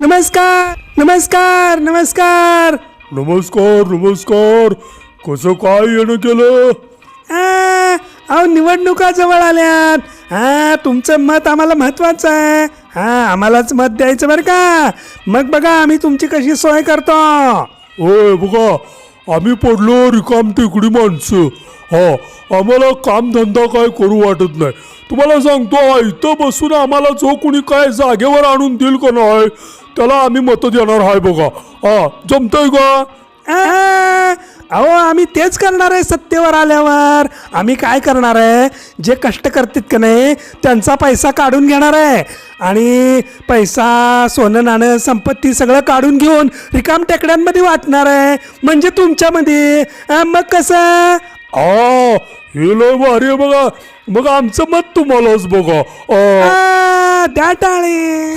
नमस्कार नमस्कार नमस्कार नमस्कार नमस्कार. कसं काय येणं केलं? अहो निवडणुका जवळ आल्यात. तुमचं मत आम्हाला महत्वाचं आहे. आम्हालाच मत द्यायचं बरं का. मग बघा आम्ही तुमची कशी सोय करतो. होय बघा, आम्ही पडलो रिकाम टेकडी माणसं. आम्हाला कामधंदा काय करू वाटत नाही. तुम्हाला सांगतो, इथं बसून आम्हाला जो कोणी काय जागेवर आणून देईल का नाही त्याला आम्ही मतं देणार आहे बघा. जमतंय का? अहो आम्ही तेच करणार आहे सत्तेवर आल्यावर. आम्ही काय करणार आहे, जे कष्ट करतात का नाही त्यांचा पैसा काढून घेणार आहे आणि पैसा सोनं नाणं संपत्ती सगळं काढून घेऊन रिकाम टेकड्यांमध्ये वाटणार आहे. म्हणजे तुमच्यामध्ये मग कसं. हे लय भारी आहे बघा. मग आमचं मत तुम्हालाच बघा. द्या टाळे.